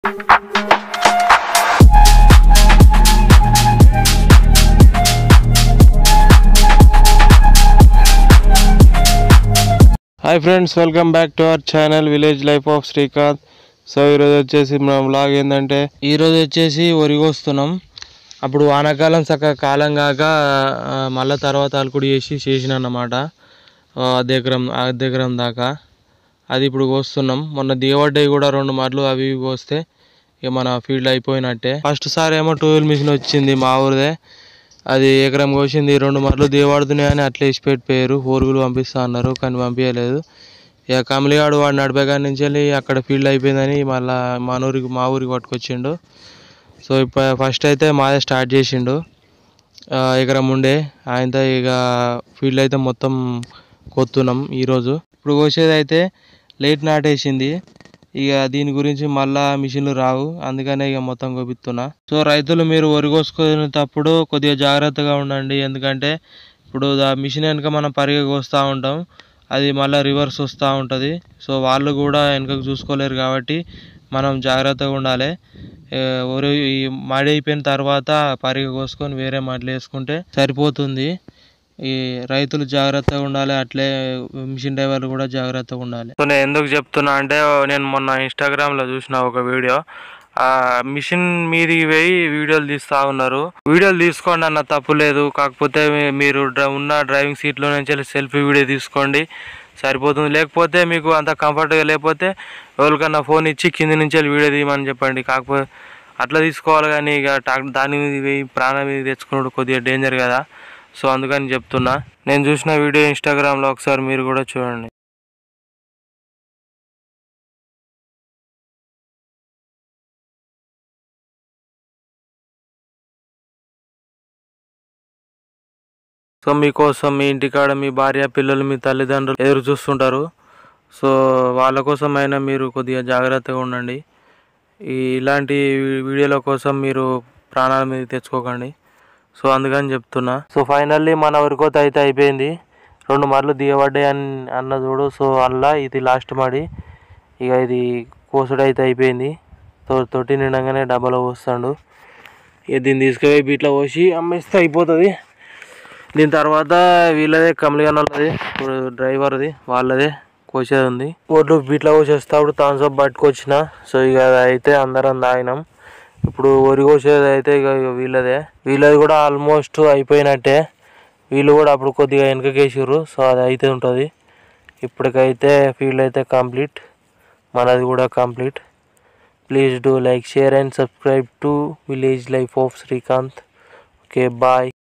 Hi friends, welcome back to our channel village life of Srikanth. So ఈరోజు వచ్చేసి మన vlog ఏంటంటే ఈరోజు వచ్చేసి వరి కోస్తున్నాం. అప్పుడు వానాకాలం చక్కగా కాలం కాక మళ్ళీ తర్వాత అలుకుడు చేసిన అన్నమాట. అర్ధ ఎకరం దాకా అది ఇప్పుడు కోస్తున్నాం. మొన్న దిగబడ్డాయి కూడా 2 మార్లు, అవి కోస్తే ఇక మన ఫీల్డ్ అయిపోయినట్టే. ఫస్ట్ సారి ఏమో 12 మిషన్ వచ్చింది మా ఊరిదే. అది ఎకరం కోసింది, 2 మార్లు దిగబడుతున్నాయి అని అట్లా వేసి పెట్టిపోయారు. ఫోర్గులు పంపిస్తా అన్నారు కానీ పంపించలేదు. ఇక కమలిగాడు వాడు నడిపే కాడి నుంచి వెళ్ళి అక్కడ ఫీల్డ్ అయిపోయిందని మళ్ళీ మా ఊరికి పట్టుకొచ్చిండు. సో ఇప్పుడు ఫస్ట్ అయితే మాదే స్టార్ట్ చేసిండు. ఎకరం ఉండే ఆయనతో ఇక ఫీల్డ్ అయితే మొత్తం కొత్తున్నాం ఈరోజు. ఇప్పుడు కోసేది అయితే లేట్ నాటేసింది. ఇక దీని గురించి మళ్ళా మిషన్లు రావు, అందుకనే ఇక మొత్తం కోపిస్తున్నా. సో రైతులు మీరు వరి కోసుకునేటప్పుడు కొద్దిగా జాగ్రత్తగా ఉండండి. ఎందుకంటే ఇప్పుడు మిషన్ వెనుక మనం పరిగె కోస్తూ ఉంటాం, అది మళ్ళీ రివర్స్ వస్తూ ఉంటుంది. సో వాళ్ళు కూడా వెనుకకు చూసుకోలేరు కాబట్టి మనం జాగ్రత్తగా ఉండాలి. వరి మడి అయిపోయిన తర్వాత పరిగె కోసుకొని వేరే మడిలు వేసుకుంటే సరిపోతుంది. ఈ రైతులు జాగ్రత్తగా ఉండాలి, అట్లే మిషన్ డ్రైవర్లు కూడా జాగ్రత్తగా ఉండాలి. సో నేను ఎందుకు చెప్తున్నా అంటే, నేను మొన్న ఇన్స్టాగ్రామ్లో చూసిన ఒక వీడియో, మిషన్ మీదికి పోయి వీడియోలు తీస్తూ ఉన్నారు. వీడియోలు తీసుకోండి అన్న తప్పు లేదు, కాకపోతే మీరు ఉన్న డ్రైవింగ్ సీట్లో నుంచి సెల్ఫీ వీడియో తీసుకోండి సరిపోతుంది. లేకపోతే మీకు అంత కంఫర్ట్గా లేకపోతే ఎవరికన్నా ఫోన్ ఇచ్చి కింది నుంచి వీడియో తీయమని చెప్పండి. కాకపోతే అట్లా తీసుకోవాలి, కానీ ఇక దాని మీద పోయి ప్రాణం మీద తెచ్చుకున్నాడు కొద్దిగా డేంజర్ కదా. సో అందుకని చెప్తున్నా. నేను చూసిన వీడియో ఇన్స్టాగ్రామ్లో ఒకసారి మీరు కూడా చూడండి. సో మీకోసం మీ ఇంటికాడ మీ భార్య పిల్లలు మీ తల్లిదండ్రులు ఎదురు చూస్తుంటారు. సో వాళ్ళ కోసం అయినా మీరు కొద్దిగా జాగ్రత్తగా ఉండండి. ఇలాంటి వీడియోల కోసం మీరు ప్రాణాల మీద తెచ్చుకోకండి. సో అందుకని చెప్తున్నా. సో ఫైనల్లీ మన వరికోత అయితే అయిపోయింది. 2 మార్లు దిగబడ్డాయి అన్న చూడు. సో అలా ఇది లాస్ట్ మడి. ఇక ఇది కోసుడు అయితే అయిపోయింది. తొట్టి నిండగానే డబ్బాలో పోస్తాడు. ఇక దీన్ని తీసుకుపోయి ఇట్లా పోసి అమ్మేస్తే అయిపోతుంది. దీని తర్వాత వీళ్ళదే కమలిగన్నది డ్రైవర్ది వాళ్ళదే కోసేది ఉంది. ఓట్లు బీట్లో కోసేస్తా అప్పుడు థమ్స్అప్ పట్టుకొచ్చిన. సో ఇక అయితే అందరం తాగినాం. ఇప్పుడు వరి కోసేది అయితే ఇక వీళ్ళది కూడా ఆల్మోస్ట్ అయిపోయినట్టే. వీళ్ళు కూడా అప్పుడు కొద్దిగా వెనకకేసారు. సో అది అయితే ఉంటుంది. ఇప్పటికైతే ఫీల్డ్ అయితే కంప్లీట్, మనది కూడా complete. Please do like, share and subscribe to village life of Srikanth. Okay, bye.